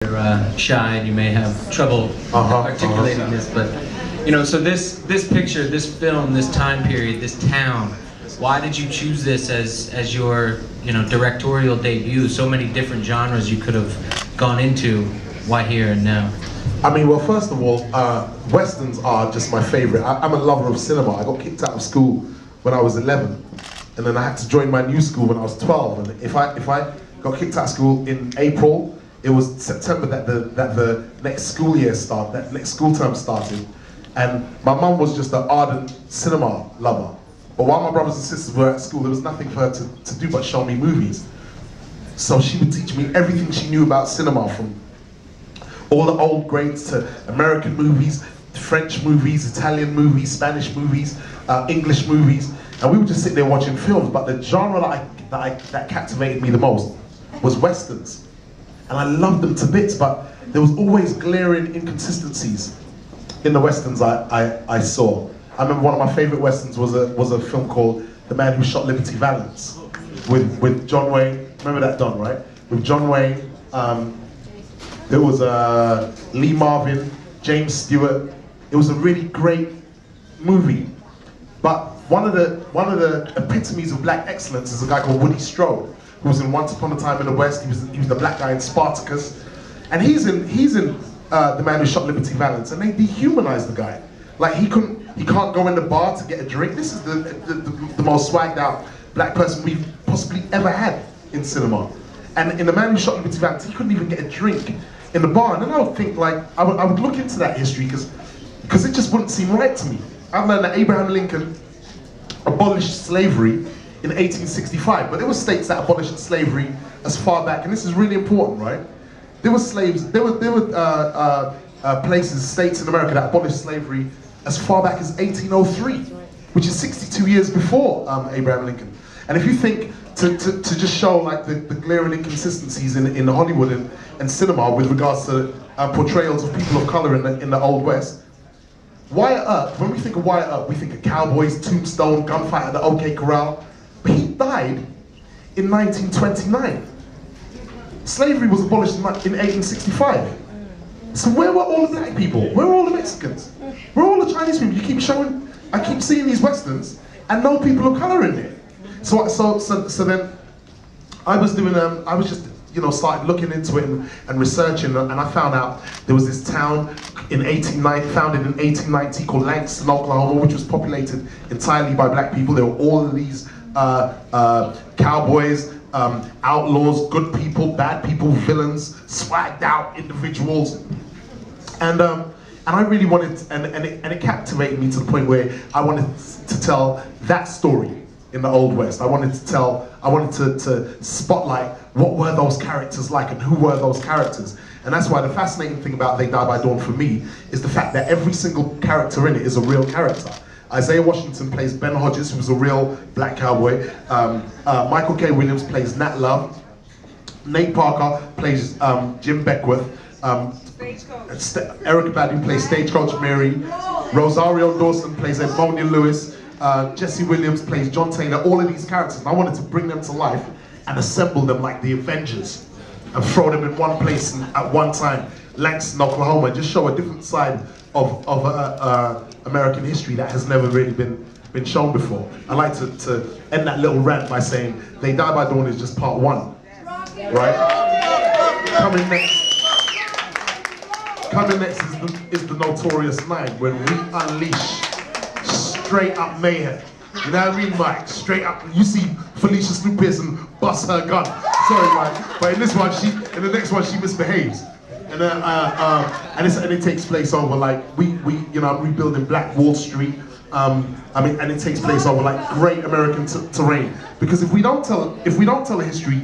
You're shy and you may have trouble articulating this, but you know, so this picture, this film, this time period, this town, why did you choose this as your, you know, directorial debut? So many different genres you could have gone into. Why here and now? I mean, well, first of all, Westerns are just my favorite. I'm a lover of cinema. I got kicked out of school when I was 11, and then I had to join my new school when I was 12. And if I got kicked out of school in April, it was September that the next school year started, that next school term started. And my mum was just an ardent cinema lover. But while my brothers and sisters were at school, there was nothing for her to do but show me movies. So she would teach me everything she knew about cinema, from all the old greats to American movies, French movies, Italian movies, Spanish movies, English movies. And we would just sit there watching films. But the genre that captivated me the most was Westerns. And I loved them to bits, but there was always glaring inconsistencies in the Westerns I saw. I remember one of my favorite Westerns was a film called The Man Who Shot Liberty Valance with John Wayne. Remember that, Don, right? With John Wayne, there was Lee Marvin, James Stewart. It was a really great movie. But one of the epitomes of black excellence is a guy called Woody Strode, who was in Once Upon a Time in the West. He was the black guy in Spartacus, and he's in The Man Who Shot Liberty Valance, and they dehumanized the guy. Like he can't go in the bar to get a drink. This is the most swagged out black person we've possibly ever had in cinema. And in The Man Who Shot Liberty Valance, he couldn't even get a drink in the bar. And then I would think, like, I would look into that history because it just wouldn't seem right to me. I've learned that Abraham Lincoln abolished slavery in 1865, but there were states that abolished slavery as far back, and this is really important, right? There were slaves, there were places, states in America that abolished slavery as far back as 1803, which is 62 years before Abraham Lincoln. And if you think, to just show like the glaring inconsistencies in Hollywood and cinema with regards to portrayals of people of color in the Old West, Wyatt Earp, when we think of Wyatt Earp, we think of cowboys, Tombstone, gunfight at the OK Corral, but he died in 1929. Slavery was abolished in 1865. So where were all the black people? Where were all the Mexicans? Where were all the Chinese people? You keep showing, I keep seeing these Westerns and no people of color in there. So then I was doing, I was just, you know, started looking into it and researching, and I found out there was this town founded in 1890 called Langston, Oklahoma, which was populated entirely by black people. There were all of these cowboys, outlaws, good people, bad people, villains, swagged out individuals, and I really wanted, and it captivated me to the point where I wanted to tell that story in the Old West. I wanted to spotlight what were those characters like and who were those characters. And that's why the fascinating thing about They Die by Dawn for me is the fact that every single character in it is a real character. Isaiah Washington plays Ben Hodges, who's a real black cowboy. Michal K. Williams plays Nat Love. Nate Parker plays Jim Beckwith. Erica Badu plays Stagecoach Mary. Rosario Dawson plays Edmonia Lewis. Jesse Williams plays John Taylor. All of these characters, and I wanted to bring them to life and assemble them like the Avengers and throw them in one place at one time, Langston, Oklahoma, and just show a different side of American history that has never really been shown before. I like to end that little rant by saying They Die by Dawn is just part one, right? Coming next is the Notorious 9, when we unleash straight up mayhem. You know what I mean, Mike? Straight up. You see Felicia Snoop Pearson bust her gun. Sorry, Mike. But in the next one, she misbehaves. And it takes place over like I'm rebuilding Black Wall Street. And it takes place over like great American terrain. Because if we don't tell the history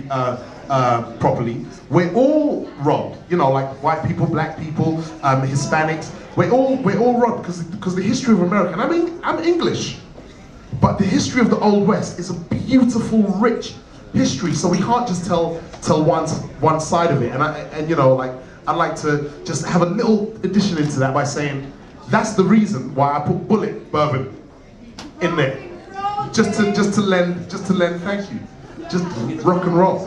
properly, we're all robbed. You know, like white people, black people, Hispanics. We're all robbed because the history of America. And I mean, I'm English, but the history of the Old West is a beautiful, rich history. So we can't just tell one side of it. And you know, like, I'd like to just have a little addition into that by saying that's the reason why I put Bullet Bourbon in there, just to lend. Thank you. Just rock and roll,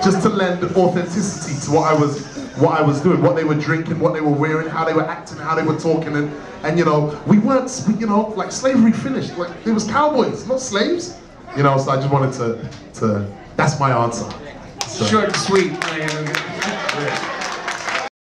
just to lend authenticity to what I was what I was doing, what they were drinking, what they were wearing, how they were acting, how they were talking, and you know, we weren't, you know, like slavery finished. Like it was cowboys, not slaves. You know, so I just wanted to that's my answer. So. Short and sweet.